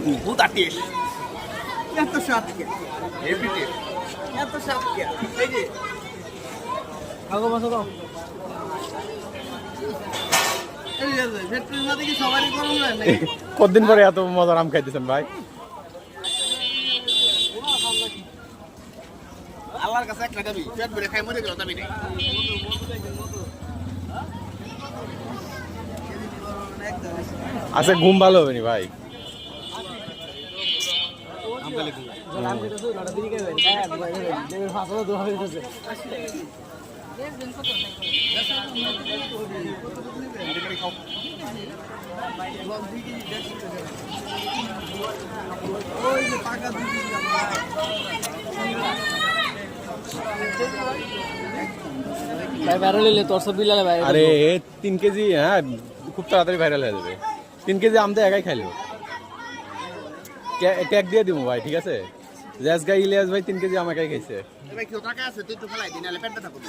বহুত টেস্ট এত স্বাদ কে হেভি টেস্ট এত স্বাদ কে এই যে আগো মাছ দাও এই যে ভেট্রির মধ্যে কি সবারই গরম হয় নাকি কতদিন পরে এত মজার আম খাইতেছেন ভাই আল্লাহর কাছে একটা দাবি পেট ভরে খাই মরে গেল দাবি নেই আচ্ছা ঘুম ভালো হবে নি ভাই আরে 3 কেজি হ্যাঁ খুব তাড়াতাড়ি ভাইরাল হয়ে যাবে 3 কেজি আম তো একাই খাইলো ট্যাগ দিয়ে দিব ভাই ঠিক আছে জ্যাস গাই ইলিয়াস ভাই 3 কেজি আম একাই খাইছে ভাই কেউ টাকা আছে তুই একটু ফেলাই দিন নাহলে পেট ব্যথা করবি